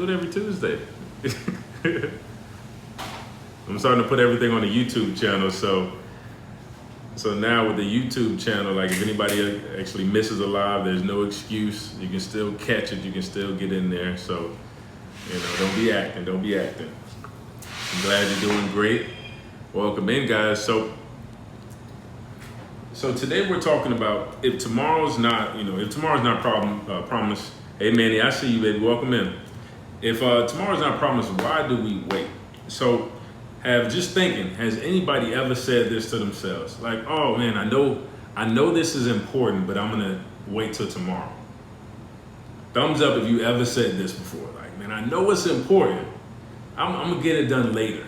Do it every Tuesday. I'm starting to put everything on the YouTube channel, so now with the YouTube channel, like if anybody actually misses a live, there's no excuse. You can still catch it. You can still get in there. So, don't be acting. Don't be acting. I'm glad you're doing great. Welcome in, guys. So today we're talking about if tomorrow's not promised. Hey, Manny, I see you, baby. Welcome in. If tomorrow's not promised, why do we wait? So, has anybody ever said this to themselves? Like, oh man, I know this is important, but I'm gonna wait till tomorrow. Thumbs up if you ever said this before. Like, man, I know it's important. I'm gonna get it done later.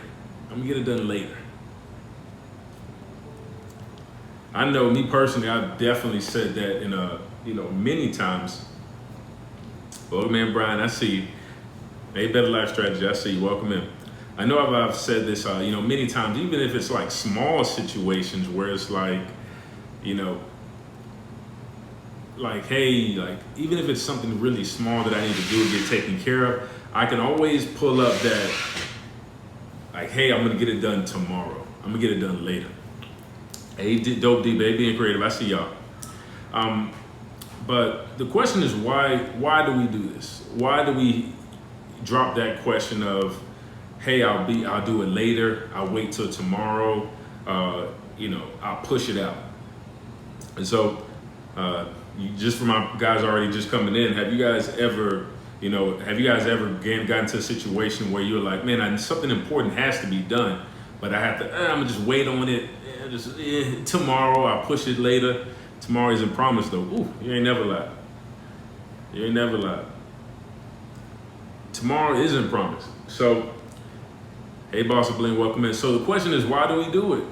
I know me personally, I've definitely said that in many times. Welcome in, Brian. I see you. Hey, Better Life Strategy. I see you. Welcome in. I know I've said this, many times, even if it's like small situations where it's like, hey, even if it's something really small that I need to do to get taken care of, I can always pull up that, hey, I'm gonna get it done tomorrow. I'm gonna get it done later. Hey, Dope D, baby, being creative. I see y'all. But the question is, why do we do this? Why do we drop that question of, hey, I'll do it later. I'll wait till tomorrow. I'll push it out. And so, just for my guys already just coming in, have you guys ever gotten to a situation where you're like, man, something important has to be done, but I have to, I'm gonna just wait on it. Tomorrow, I'll push it later. Tomorrow isn't promised though. Ooh, you ain't never lied. Tomorrow isn't promised. So, hey, Boss of Bling, welcome in. So the question is, why do we do it?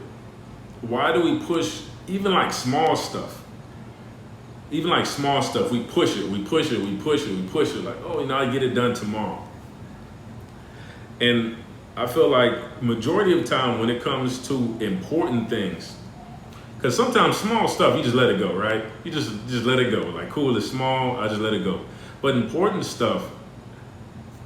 Why do we push even like small stuff? We push it. Like, oh, I get it done tomorrow. And I feel like majority of time when it comes to important things, because sometimes small stuff, you just let it go, right? You just let it go. Like, cool, it's small, I just let it go. But important stuff,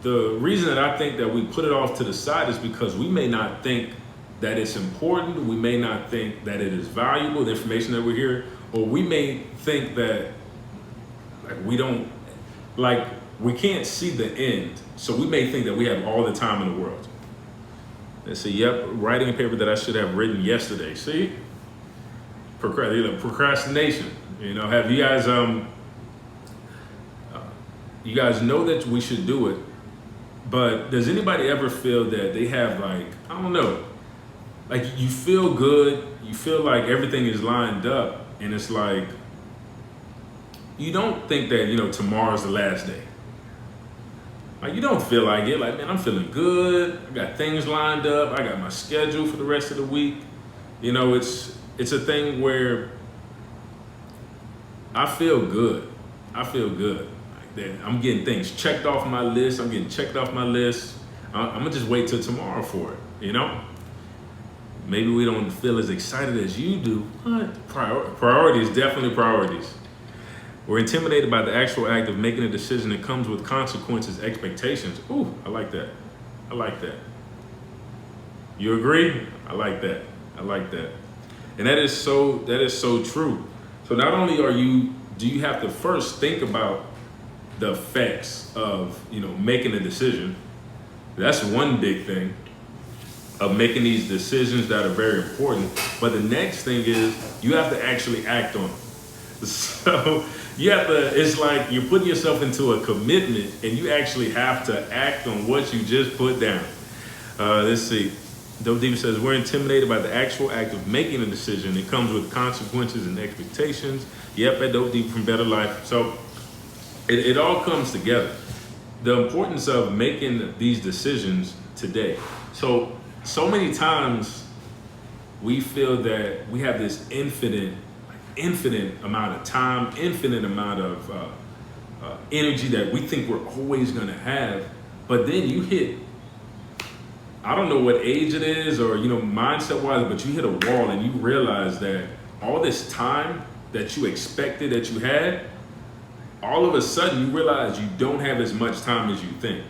the reason that I think that we put it off to the side is because we may not think that it's important. We may not think that it is valuable, the information that we're hearing, or we may think that we can't see the end. So we may think that we have all the time in the world. Let's see, yep, writing a paper that I should have written yesterday. See? Procrastination. Have you guys, you guys know that we should do it, but does anybody ever feel that they have you feel good, you feel like everything is lined up, and it's like, you don't think that, tomorrow's the last day. Like, you don't feel like it. Like, man, I'm feeling good. I got things lined up. I got my schedule for the rest of the week. It's a thing where I feel good. Like that I'm getting things checked off my list. I'm gonna just wait till tomorrow for it. Maybe we don't feel as excited as you do, but priorities, definitely priorities. We're intimidated by the actual act of making a decision that comes with consequences, expectations. Ooh, I like that. You agree? I like that. And that is so true. So not only do you have to first think about the effects of, making a decision. That's one big thing of making these decisions that are very important. But the next thing is you have to actually act on it. So it's like you're putting yourself into a commitment and you actually have to act on what you just put down. Let's see. Dope Diva says, we're intimidated by the actual act of making a decision. It comes with consequences and expectations. Yep, at Dope Diva from Better Life. So it all comes together. The importance of making these decisions today. So many times we feel that we have this infinite amount of time, infinite amount of energy that we think we're always going to have. But then you hit, I don't know what age it is or, mindset wise, but you hit a wall and you realize that all this time that you expected that you had, all of a sudden you realize you don't have as much time as you think.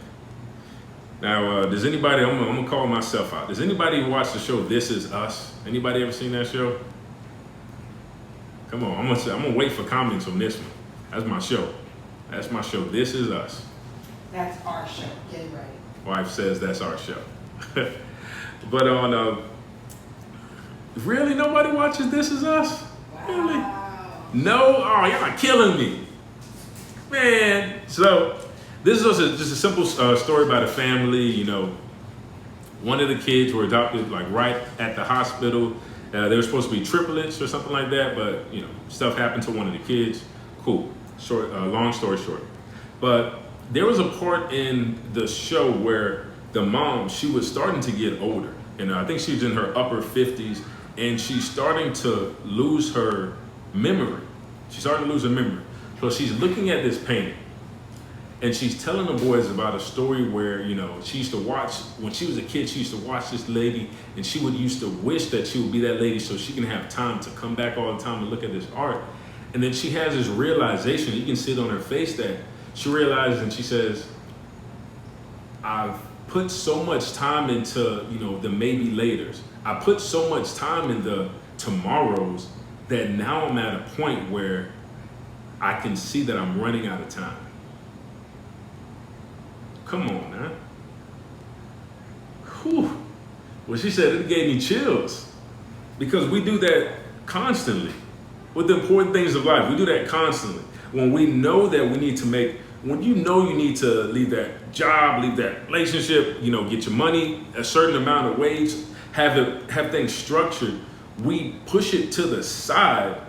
Now, does anybody? I'm gonna call myself out. Does anybody watch the show This Is Us? Anybody ever seen that show? Come on, I'm gonna wait for comments on this one. That's my show. That's my show. This Is Us. That's our show. Get it right. Wife says that's our show. But on really nobody watches This Is Us? Wow. Really? No? Oh, y'all are killing me. Man. So this is just a simple story about a family. You know, one of the kids were adopted like right at the hospital. They were supposed to be triplets or something like that, but you know, stuff happened to one of the kids. Cool. Short, long story short. But there was a part in the show where the mom, she was starting to get older, and I think she was in her upper 50s, and she's starting to lose her memory. She's starting to lose her memory. So she's looking at this painting, and she's telling the boys about a story where, you know, she used to watch, when she was a kid, she used to watch this lady, and she used to wish that she would be that lady so she can have time to come back all the time and look at this art. And then she has this realization, you can see it on her face, that she realizes, and she says, I've put so much time into, you know, the maybe laters. I put so much time in the tomorrows that now I'm at a point where I can see that I'm running out of time. Come on, man. Whew. Well, she said it gave me chills, because we do that constantly with the important things of life. We do that constantly. When we know that we need to make, when you know you need to leave that job, leave that relationship, you know, get your money, a certain amount of wage, have things structured, we push it to the side,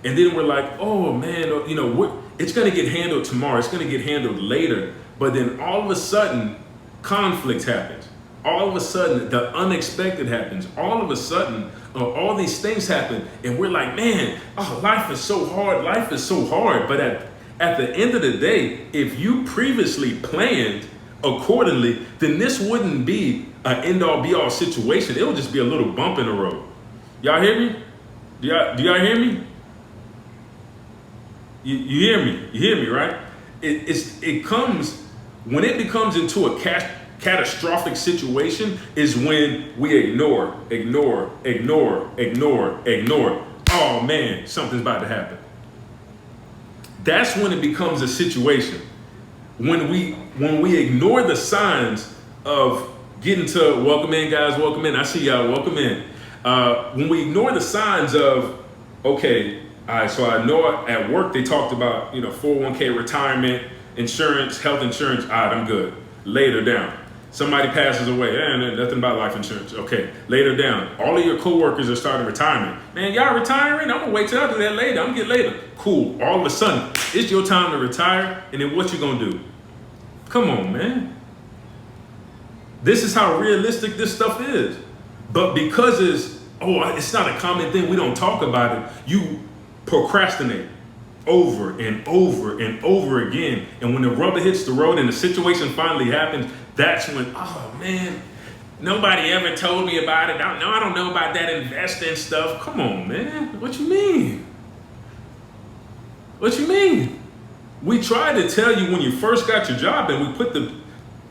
and then we're like, oh man, you know, it's gonna get handled tomorrow, it's gonna get handled later. But then all of a sudden, conflict happens. All of a sudden, the unexpected happens. All of a sudden, all these things happen, and we're like, man, oh, life is so hard. Life is so hard. But at the end of the day, if you previously planned accordingly, then this wouldn't be an end-all be-all situation. It would just be a little bump in the road. Y'all hear me? Do y'all hear me? You hear me? You hear me, right? It comes, when it becomes into a catastrophic situation is when we ignore. Oh man, something's about to happen. That's when it becomes a situation. When we ignore the signs of getting to welcome in, guys, welcome in. I see y'all, welcome in. When we ignore the signs of, okay, all right, so I know at work they talked about, you know, 401k, retirement, insurance, health insurance. All right, I'm good. Later down. Somebody passes away. Nothing about life insurance. Okay, later down. All of your coworkers are starting retirement. Man, y'all retiring? I'm gonna wait till I do that later. I'm gonna get later. Cool. All of a sudden, it's your time to retire, and then what you gonna do? Come on, man. This is how realistic this stuff is. But because it's not a common thing, we don't talk about it, you procrastinate over and over and over again. And when the rubber hits the road and the situation finally happens, that's when, oh man, nobody ever told me about it. I don't know about that investing stuff. Come on, man. What you mean? What you mean? We tried to tell you when you first got your job and we put the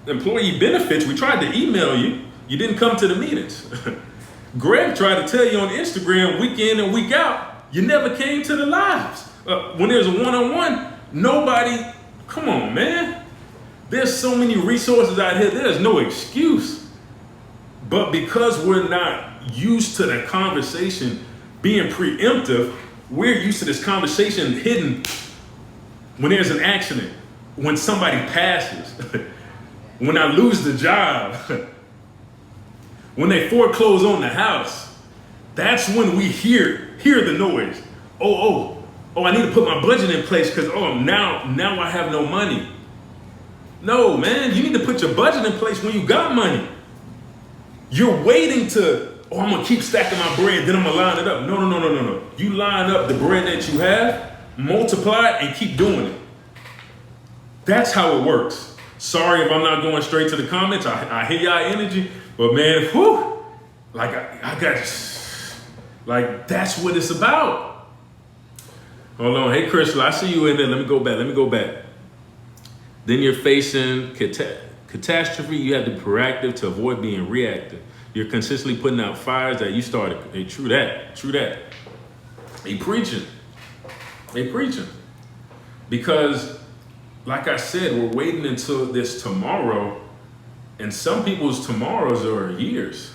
employee benefits, we tried to email you. You didn't come to the meetings. Greg tried to tell you on Instagram week in and week out. You never came to the lives. When there's a one-on-one, nobody, come on, man. There's so many resources out here, there's no excuse. But because we're not used to the conversation being preemptive, we're used to this conversation hidden when there's an accident, when somebody passes, when I lose the job, when they foreclose on the house. That's when we hear the noise. Oh, I need to put my budget in place because now I have no money. No, man, you need to put your budget in place when you got money. You're waiting to, I'm gonna keep stacking my bread, then I'm gonna line it up. No. You line up the bread that you have, multiply it, and keep doing it. That's how it works. Sorry if I'm not going straight to the comments. I hear y'all energy, but man, whew, like I got, like that's what it's about. Hold on, hey Crystal, I see you in there. Let me go back. Then you're facing Catastrophe, you have to be proactive to avoid being reactive. You're consistently putting out fires that you started. Hey, true that. They preaching. Because, like I said, we're waiting until this tomorrow, and some people's tomorrows are years.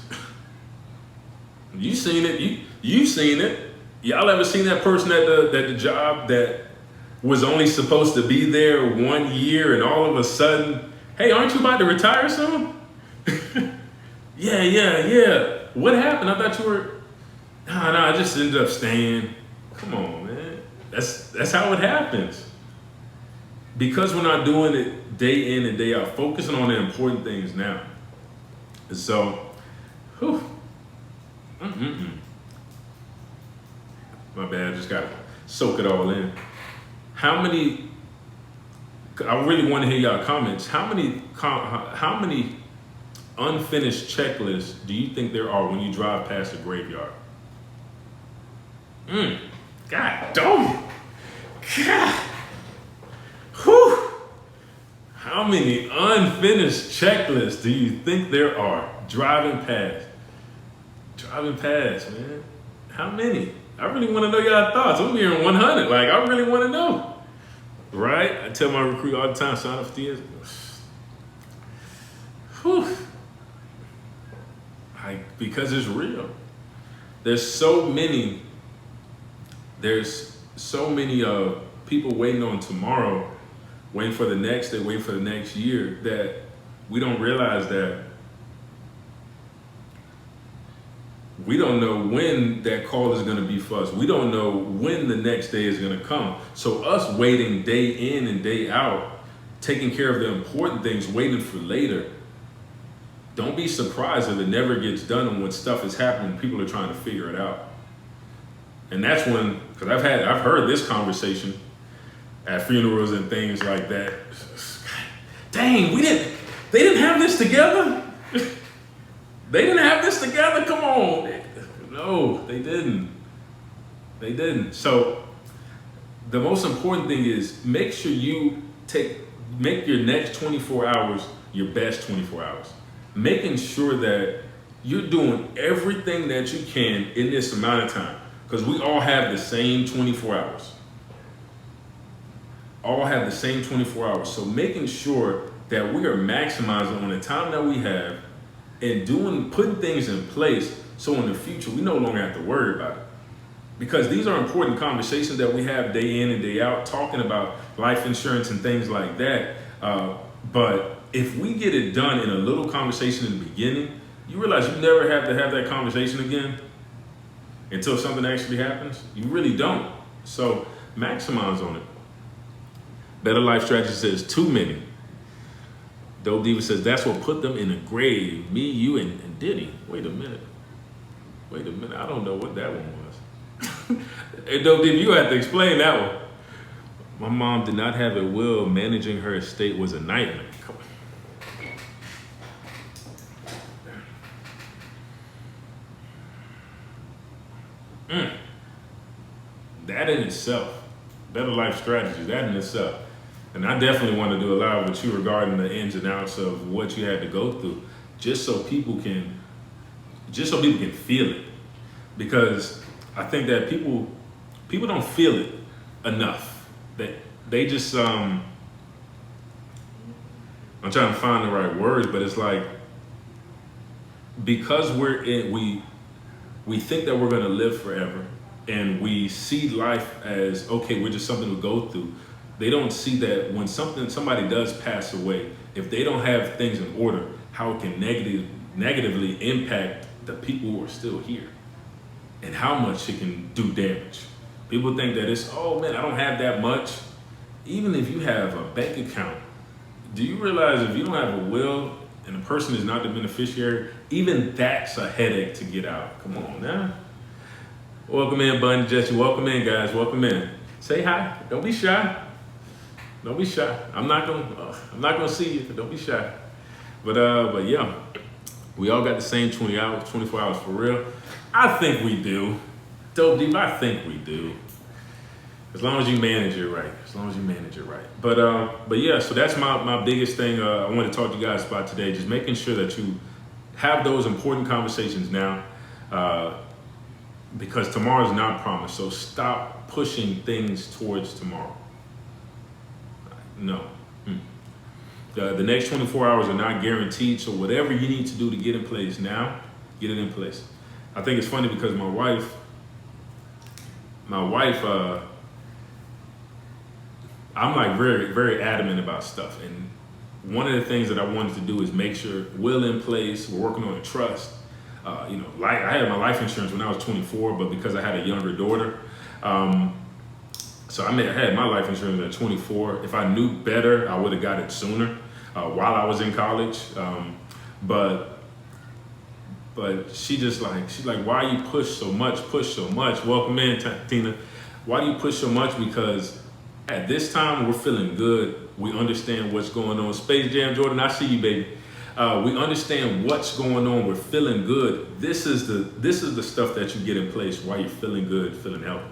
You seen it. You seen it. Y'all ever seen that person at the job that was only supposed to be there 1 year, and all of a sudden, hey, aren't you about to retire soon? Yeah. What happened? I thought you were. Nah, I just ended up staying. Come on, man. That's how it happens. Because we're not doing it day in and day out, focusing on the important things now. So, whew. My bad, just gotta soak it all in. I really want to hear y'all comments. How many unfinished checklists do you think there are when you drive past a graveyard? God damn. God. Whew. How many unfinished checklists do you think there are driving past? Man. How many? I really want to know y'all thoughts. I'm hearing 100. Like, I really want to know. Right? I tell my recruit all the time, sign up for years. Whew. Because it's real. There's so many people waiting on tomorrow, waiting for the next day, waiting for the next year, that we don't realize that we don't know when that call is going to be for us. We don't know when the next day is going to come. So us waiting day in and day out, taking care of the important things, waiting for later, don't be surprised if it never gets done, and when stuff is happening, people are trying to figure it out. And that's when, because I've heard this conversation at funerals and things like that. Dang, they didn't have this together? They didn't have this together? Come on. No, they didn't. So the most important thing is make sure you make your next 24 hours your best 24 hours. Making sure that you're doing everything that you can in this amount of time. Because we all have the same 24 hours. So making sure that we are maximizing on the time that we have and putting things in place so in the future we no longer have to worry about it. Because these are important conversations that we have day in and day out, talking about life insurance and things like that. But if we get it done in a little conversation in the beginning, you realize you never have to have that conversation again until something actually happens. You really don't. So maximize on it. Better Life Strategy says too many. Dope Diva says that's what put them in a grave. Me, you, and Diddy. Wait a minute. I don't know what that one was. Hey, Dope Diva, you have to explain that one. My mom did not have a will. Managing her estate was a nightmare. Come on. That in itself, Better Life Strategies, that in itself. And I definitely want to do a live with you regarding the ins and outs of what you had to go through, just so people can feel it. Because I think that people don't feel it enough. That they just I'm trying to find the right words, but it's like, because we think that we're gonna live forever, and we see life as, okay, we're just something to go through. They don't see that when somebody does pass away, if they don't have things in order, how it can negatively impact the people who are still here, and how much it can do damage. People think that it's, oh man, I don't have that much. Even if you have a bank account, do you realize if you don't have a will and the person is not the beneficiary, even that's a headache to get out. Come on now. Welcome in, Bunny Jesse. Welcome in, guys. Welcome in. Say hi. Don't be shy. I'm not gonna see you, but don't be shy. But yeah, we all got the same 24 hours for real. I think we do. Dope Deep, I think we do. As long as you manage it right. As long as you manage it right. But yeah, so that's my biggest thing I want to talk to you guys about today. Just making sure that you have those important conversations now, because tomorrow's not promised. So stop pushing things towards tomorrow. No. The next 24 hours are not guaranteed. So whatever you need to do to get in place now, get it in place. I think it's funny because my wife, I'm like very, very adamant about stuff. And one of the things that I wanted to do is make sure will in place. We're working on a trust. I had my life insurance when I was 24, but because I had a younger daughter, so I had my life insurance at 24. If I knew better, I would have got it sooner while I was in college. But she's like, why you push so much? Welcome in, Tina. Why do you push so much? Because at this time, we're feeling good. We understand what's going on. Space Jam, Jordan, I see you, baby. We understand what's going on. We're feeling good. This is the stuff that you get in place while you're feeling good, feeling healthy.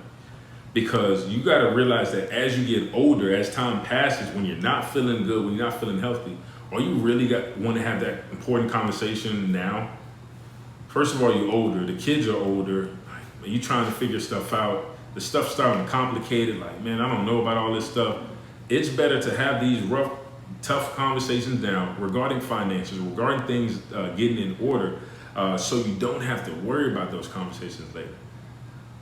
Because you got to realize that as you get older, as time passes, when you're not feeling good, when you're not feeling healthy, or you really want to have that important conversation now. First of all, you're older. The kids are older. You're trying to figure stuff out. The stuff's starting to complicate it. Like, man, I don't know about all this stuff. It's better to have these rough, tough conversations now regarding finances, regarding things getting in order, so you don't have to worry about those conversations later.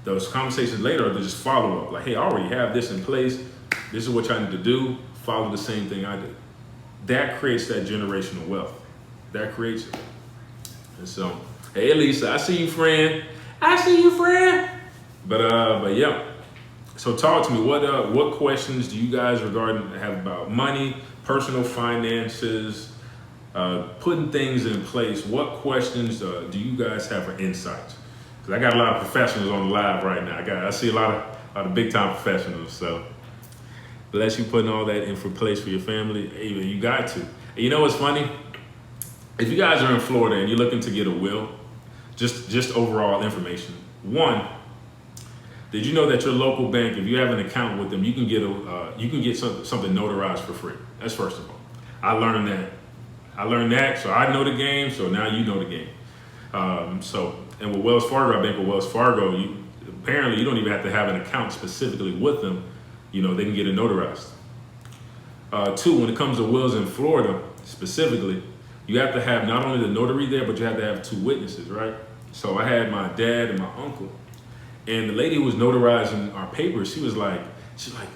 Those conversations later are just follow up. Like, hey, I already have this in place. This is what I need to do. Follow the same thing I did. That creates that generational wealth. That creates it. And so, hey, Lisa, I see you, friend. But yeah. So talk to me. What questions do you guys have about money, personal finances, putting things in place? What questions do you guys have for insights? Because I got a lot of professionals on the live right now. I see a lot of big time professionals. So bless you putting all that in for place for your family. Hey, you got to. And you know what's funny? If you guys are in Florida and you're looking to get a will, just overall information. One, did you know that your local bank, if you have an account with them, you can get something notarized for free? That's first of all. I learned that, so I know the game. So now you know the game. And with Wells Fargo, I bank with Wells Fargo. Apparently, you don't even have to have an account specifically with them. They can get it notarized. Two, when it comes to wills in Florida specifically, you have to have not only the notary there, but you have to have two witnesses, right? So I had my dad and my uncle. And the lady who was notarizing our papers, she's like,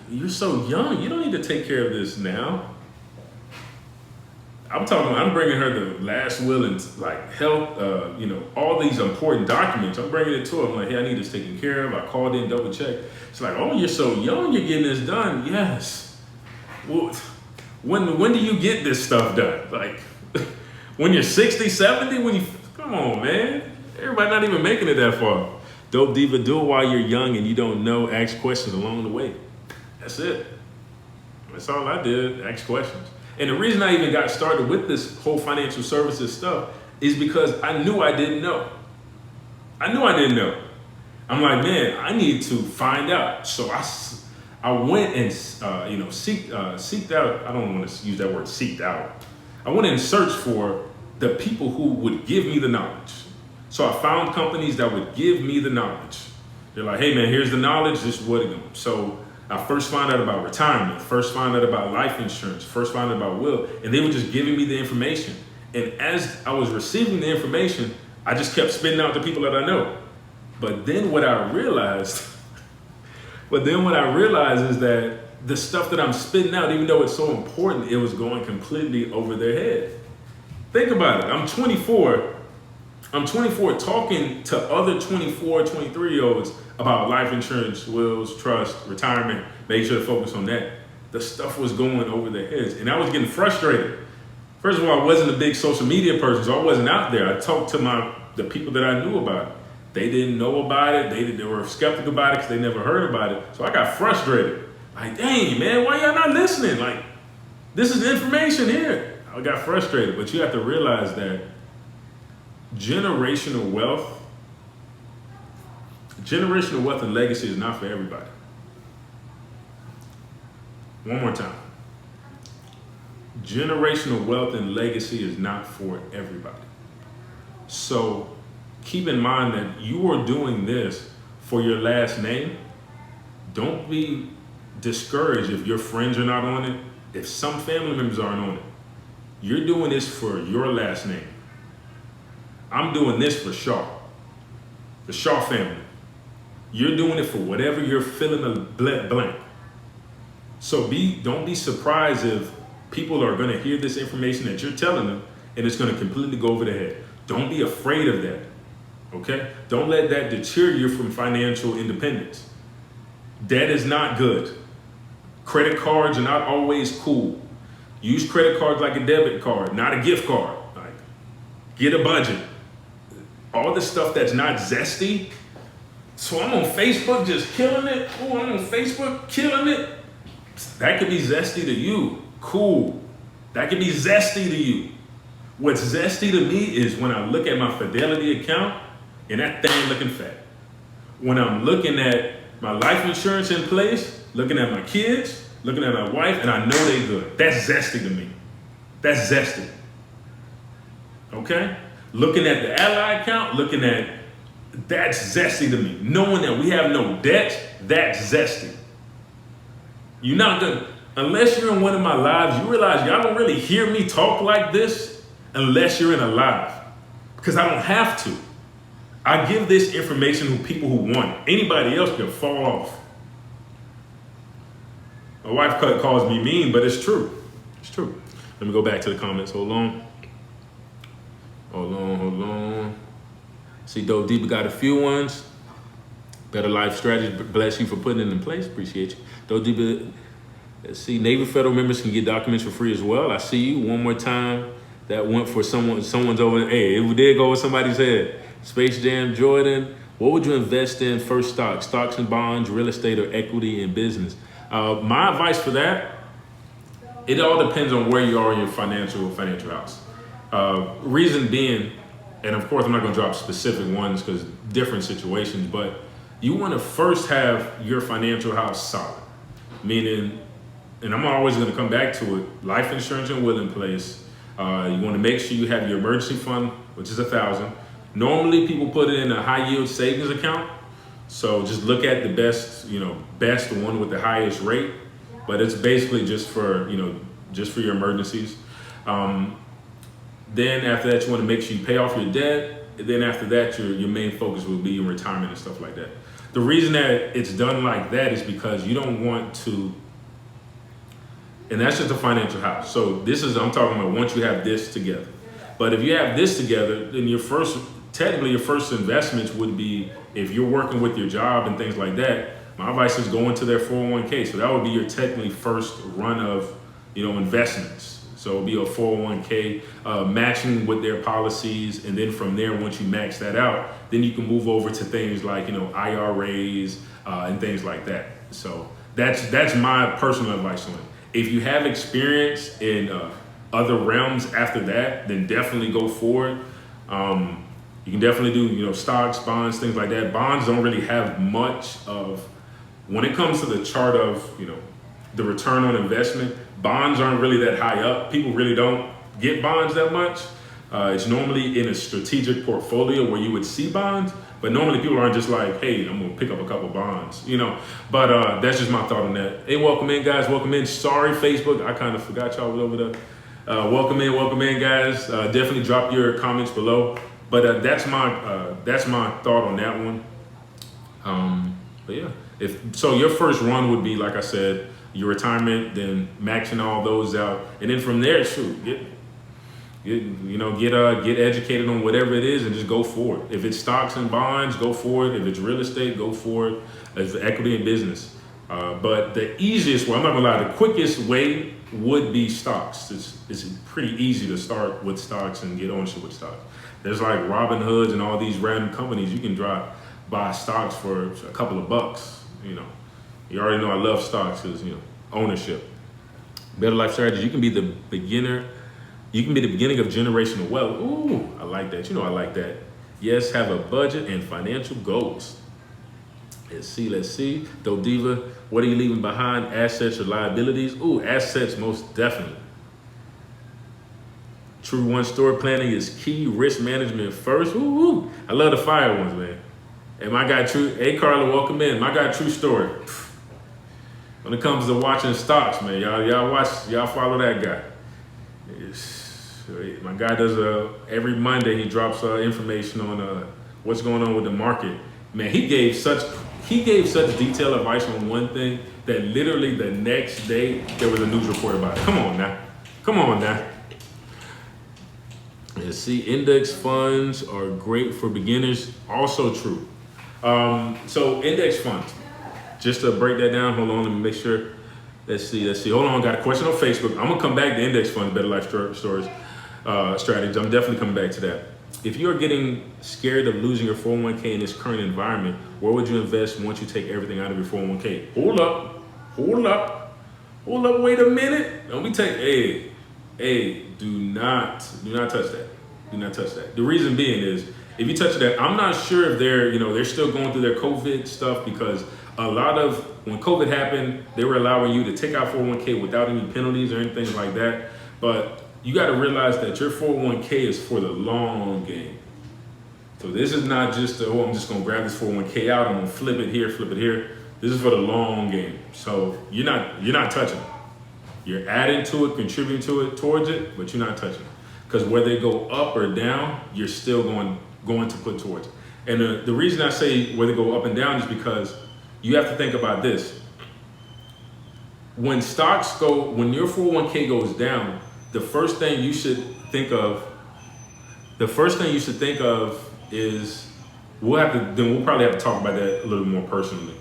you're so young. You don't need to take care of this now. I'm bringing her the last will and like health, all these important documents. I'm bringing it to her. I'm like, hey, I need this taken care of. I called in, double checked. She's like, oh, you're so young. You're getting this done. Yes. Well, when do you get this stuff done? Like when you're 60, 70, come on, man. Everybody not even making it that far. Dope Diva, do it while you're young and you don't know. Ask questions along the way. That's it. That's all I did. Ask questions. And the reason I even got started with this whole financial services stuff is because I knew I didn't know. I'm like, man, I need to find out. So I went and seeked out. I don't want to use that word, seeked out. I went and searched for the people who would give me the knowledge. So I found companies that would give me the knowledge. They're like, hey man, here's the knowledge, this is what it goes. So I first found out about retirement, first found out about life insurance, first found out about will, and they were just giving me the information. And as I was receiving the information, I just kept spitting out the people that I know. But then what I realized is that the stuff that I'm spitting out, even though it's so important, it was going completely over their head. Think about it. I'm 24 talking to other 24, 23-year-olds about life insurance, wills, trust, retirement, make sure to focus on that. The stuff was going over their heads and I was getting frustrated. First of all, I wasn't a big social media person, so I wasn't out there. I talked to the people that I knew about it. They didn't know about it. They were skeptical about it because they never heard about it. So I got frustrated. Like, dang, man, why y'all not listening? Like, this is information here. I got frustrated, but you have to realize that generational wealth and legacy is not for everybody. One more time. Generational wealth and legacy is not for everybody. So keep in mind that you are doing this for your last name. Don't be discouraged if your friends are not on it, if some family members aren't on it. You're doing this for your last name. I'm doing this for Shaw, the Shaw family. You're doing it for whatever you're filling the blank. So don't be surprised if people are going to hear this information that you're telling them and it's going to completely go over their head. Don't be afraid of that, okay? Don't let that deter you from financial independence. Debt is not good. Credit cards are not always cool. Use credit cards like a debit card, not a gift card. Like, get a budget. All the stuff that's not zesty. So I'm on Facebook just killing it. Oh, I'm on Facebook killing it. That could be zesty to you. Cool. That could be zesty to you. What's zesty to me is when I look at my Fidelity account and that thing looking fat. When I'm looking at my life insurance in place, looking at my kids, looking at my wife, and I know they good. That's zesty to me. That's zesty. Okay? Looking at the Ally account, that's zesty to me. Knowing that we have no debt, that's zesty. You're not gonna, unless you're in one of my lives, you realize y'all don't really hear me talk like this unless you're in a live. Because I don't have to. I give this information to people who want it. Anybody else can fall off. My wife calls me mean, but it's true. It's true. Let me go back to the comments. Hold on. See, Dope Deeper got a few ones. Better Life Strategy, bless you for putting it in place. Appreciate you. Dope Deeper, let's see, Navy Federal members can get documents for free as well. I see you. One more time. That went for someone's over. Hey, it did go with somebody's head. Space Jam Jordan, what would you invest in first stocks and bonds, real estate, or equity in business? My advice for that, it all depends on where you are in your financial house. Reason being, and of course I'm not gonna drop specific ones because different situations, but you wanna first have your financial house solid. Meaning, and I'm always gonna come back to it, life insurance and will in place. You wanna make sure you have your emergency fund, which is $1,000. Normally people put it in a high yield savings account. So just look at the best one with the highest rate, but it's basically just for your emergencies. Then after that, you want to make sure you pay off your debt. Then after that, your main focus will be your retirement and stuff like that. The reason that it's done like that is because you don't want to, and that's just a financial house. So I'm talking about once you have this together. But if you have this together, then technically your first investments would be, if you're working with your job and things like that, my advice is go into their 401k. So that would be your technically first run of, investments. So it would be a 401k matching with their policies. And then from there, once you max that out, then you can move over to things like, IRAs and things like that. So that's my personal advice on it. If you have experience in other realms after that, then definitely go for it. You can definitely do, stocks, bonds, things like that. Bonds don't really have much of, when it comes to the chart of, the return on investment, bonds aren't really that high up. People really don't get bonds that much. It's normally in a strategic portfolio where you would see bonds, but normally people aren't just like, hey, I'm gonna pick up a couple bonds, But that's just my thought on that. Hey, welcome in, guys. Welcome in. Sorry, Facebook. I kind of forgot y'all was over there. Welcome in, guys. Definitely drop your comments below. But that's my thought on that one. But yeah, so your first run would be, like I said, your retirement, then maxing all those out, and then from there, get educated on whatever it is and just go for it. If it's stocks and bonds, go for it. If it's real estate, go for it. If it's equity and business. But the easiest way, I'm not gonna lie, the quickest way would be stocks. It's pretty easy to start with stocks and get ownership with stocks. There's like Robinhoods and all these random companies you can buy stocks for a couple of bucks. You already know I love stocks because ownership. Better Life Strategy. You can be the beginner. You can be the beginning of generational wealth. Ooh, I like that. I like that. Yes, have a budget and financial goals. Let's see. Dope Diva, what are you leaving behind? Assets or liabilities? Ooh, assets, most definitely. True One store planning is key. Risk management first. Ooh, I love the fire ones, man. And my guy True, hey Carla, welcome in. My guy True Story. When it comes to watching stocks, man, y'all follow that guy. My guy does every Monday he drops information on what's going on with the market. Man, he gave such detailed advice on one thing that literally the next day there was a news report about it. Come on now. Let's see, index funds are great for beginners. Also true. So index funds, just to break that down, hold on, let me make sure. Let's see. Hold on, got a question on Facebook. I'm gonna come back to index funds, Better Life Stories strategies. I'm definitely coming back to that. If you're getting scared of losing your 401k in this current environment, where would you invest once you take everything out of your 401k? Hold up, wait a minute. Don't be taking, do not touch that. Do not touch that. The reason being is, if you touch that, I'm not sure if they're still going through their COVID stuff, because a lot of, when COVID happened, they were allowing you to take out 401k without any penalties or anything like that. But you got to realize that your 401k is for the long game. So this is not just, I'm just going to grab this 401k out, I'm going to flip it here. This is for the long game. So you're not touching it. You're adding to it, contributing to it, towards it, but you're not touching it. Because whether they go up or down, you're still going to put towards it. And the reason I say whether they go up and down is because you have to think about this. When your 401k goes down, the first thing you should think of is, we'll probably have to talk about that a little more personally.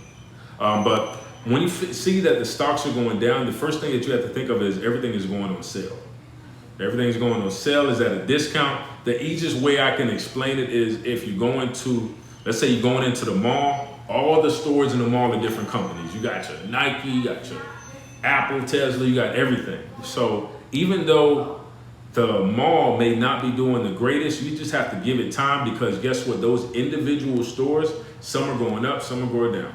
But when you see that the stocks are going down, the first thing that you have to think of is everything is going on sale. Everything's going on sale, is at a discount. The easiest way I can explain it is, if you're going to, let's say you're going into the mall, all the stores in the mall are different companies. You got your Nike, you got your Apple, Tesla, you got everything. So even though the mall may not be doing the greatest, you just have to give it time, because guess what? Those individual stores, some are going up, some are going down.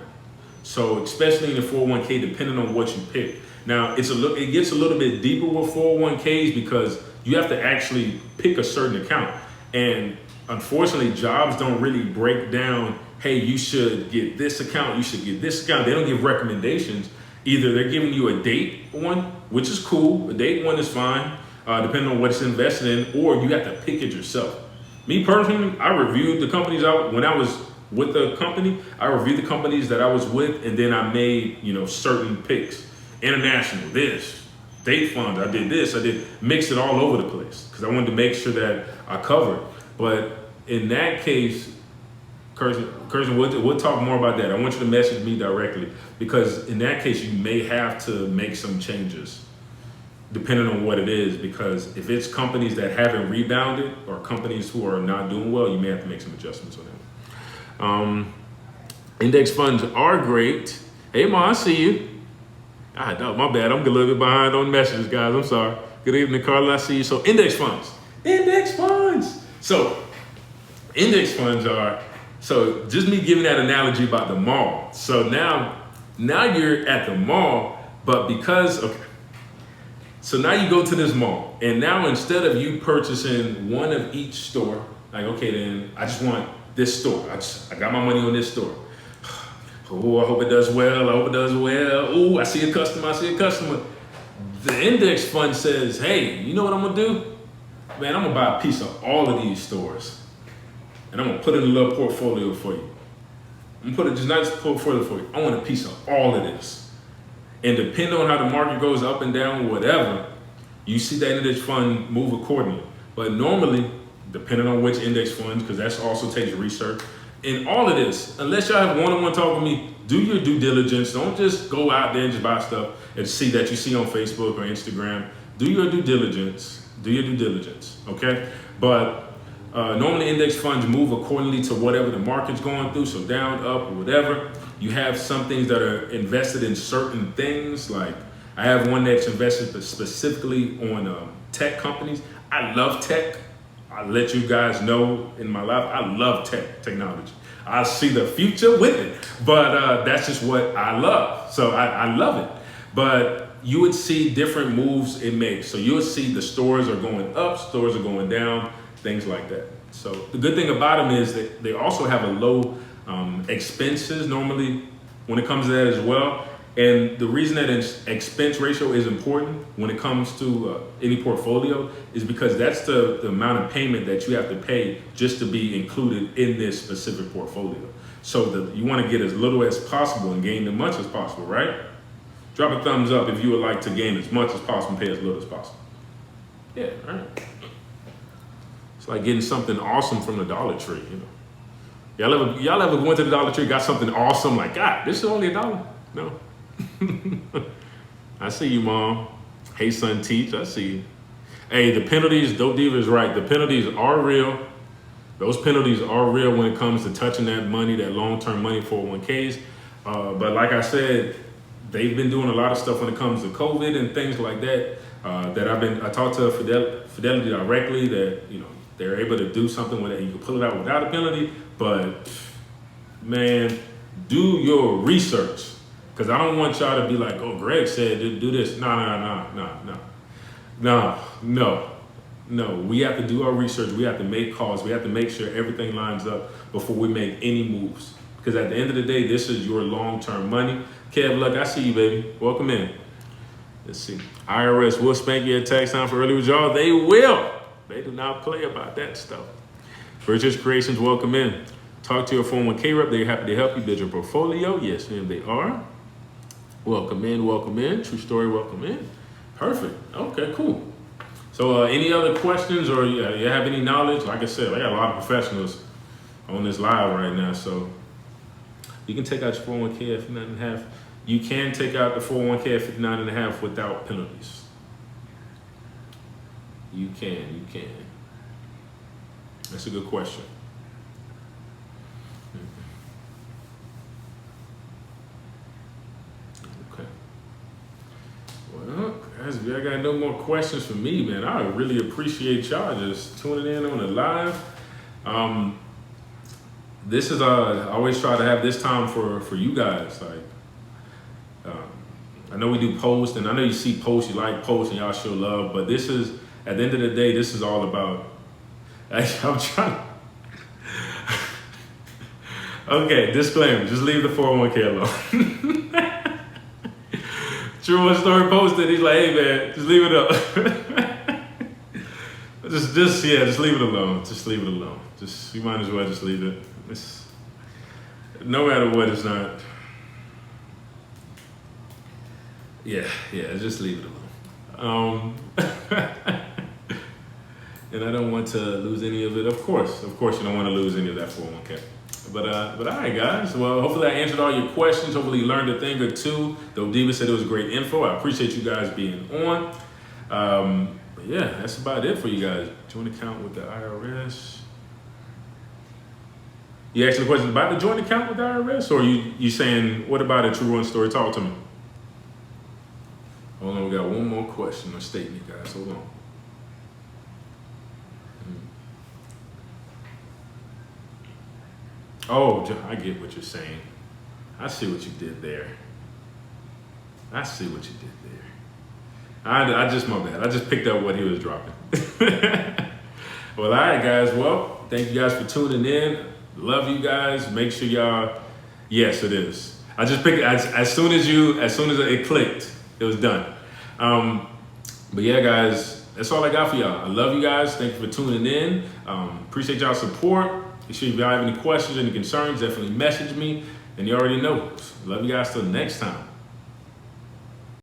So especially in the 401k, depending on what you pick. Now it gets a little bit deeper with 401ks, because you have to actually pick a certain account. And unfortunately, jobs don't really break down, hey, you should get this account, you should get this account. They don't give recommendations. Either they're giving you a date one, which is cool, a date one is fine, depending on what it's invested in, or you have to pick it yourself. Me personally, I reviewed the companies when I was with the company, I reviewed the companies that I was with, and then I made, certain picks. International, this, date funds, I did mix it all over the place, because I wanted to make sure that I covered. But in that case, Kirsten, we'll talk more about that. I want you to message me directly, because in that case, you may have to make some changes depending on what it is, because if it's companies that haven't rebounded or companies who are not doing well, you may have to make some adjustments on them. Index funds are great. Hey, Ma, I see you. No, my bad. I'm a little bit behind on messages, guys. I'm sorry. Good evening, Carla. I see you. So index funds. So index funds are, so just me giving that analogy about the mall. So now you're at the mall, but so now you go to this mall, and now instead of you purchasing one of each store, like, okay, then I just want this store. I got my money on this store. Oh, I hope it does well. Oh, I see a customer. The index fund says, hey, you know what I'm gonna do? Man, I'm gonna buy a piece of all of these stores, and I'm gonna put in a little portfolio for you. I'm gonna put just not just a portfolio for you. I want a piece of all of this. And depending on how the market goes up and down, whatever, you see that index fund move accordingly. But normally, depending on which index funds, because that also takes research, in all of this, unless y'all have one-on-one talk with me, do your due diligence. Don't just go out there and just buy stuff and see that you see on Facebook or Instagram. Do your due diligence. Okay? But normally index funds move accordingly to whatever the market's going through, so down, up, or whatever. You have some things that are invested in certain things, like I have one that's invested specifically on tech companies. I love tech. I let you guys know in my life, I love technology. I see the future with it. But that's just what I love. So I love it. But you would see different moves it makes. So you would see the stores are going up, stores are going down, things like that. So the good thing about them is that they also have a low expenses normally when it comes to that as well. And the reason that expense ratio is important when it comes to any portfolio is because that's the amount of payment that you have to pay just to be included in this specific portfolio. So you want to get as little as possible and gain as much as possible, right? Drop a thumbs up if you would like to gain as much as possible and pay as little as possible. Yeah, all right. It's like getting something awesome from the Dollar Tree, you know. Y'all ever went to the Dollar Tree, got something awesome, like, God, this is only $1? No. I see you, Mom. Hey, son, teach. I see you. Hey, the penalties, Dope Diva is right. The penalties are real. Those penalties are real when it comes to touching that money, that long-term money, 401ks. But like I said, they've been doing a lot of stuff when it comes to COVID and things like that. I talked to Fidelity directly that, you know, they're able to do something with it. You can pull it out without a penalty, but man, do your research. Because I don't want y'all to be like, oh, Greg said to do this. No. We have to do our research. We have to make calls. We have to make sure everything lines up before we make any moves. Because at the end of the day, this is your long-term money. Kev, look, I see you, baby. Welcome in. Let's see. IRS will spank you at tax time for early withdrawal. They will. They do not play about that stuff. Virtuous Creations, welcome in. Talk to your 401k rep. They're happy to help you build your portfolio. Yes, ma'am, they are. Welcome in, welcome in. True story, welcome in. Perfect. Okay, cool. So any other questions or you have any knowledge? Like I said, I got a lot of professionals on this live right now. So you can take out your 401k at 59.5. You can take out the 401k at 59.5 without penalties. You can. That's a good question. Okay. Well, guys, if y'all got no more questions for me, man, I really appreciate y'all just tuning in on the live. This is I always try to have this time for you guys. Like, I know we do posts, and I know you see posts, you like posts, and y'all show love. But this is, at the end of the day, this is all about. Actually, I'm trying. Okay, disclaimer: just leave the 401k alone. True One Story posted. He's like, "Hey man, just leave it up. just leave it alone. Just leave it alone. You might as well just leave it. No matter what, it's not. Yeah, just leave it alone. And I don't want to lose any of it. Of course, you don't want to lose any of that 401k. But all right, guys. Well, hopefully I answered all your questions. Hopefully you learned a thing or two. Dope Diva said it was great info. I appreciate you guys being on. But yeah, that's about it for you guys. Joint account with the IRS. You asking the question about the joint account with the IRS, or you saying what about a True One Story? Talk to me. Hold on, we got one more question or statement, guys. Hold on. Oh, I get what you're saying. I see what you did there. I just, my bad. I just picked up what he was dropping. Well, all right, guys. Well, thank you guys for tuning in. Love you guys. Make sure y'all, yes, it is. I just picked it as soon as it clicked, it was done. But yeah, guys, that's all I got for y'all. I love you guys. Thank you for tuning in. Appreciate y'all's support. Make sure if y'all have any questions, any concerns, definitely message me. And you already know. Love you guys till next time.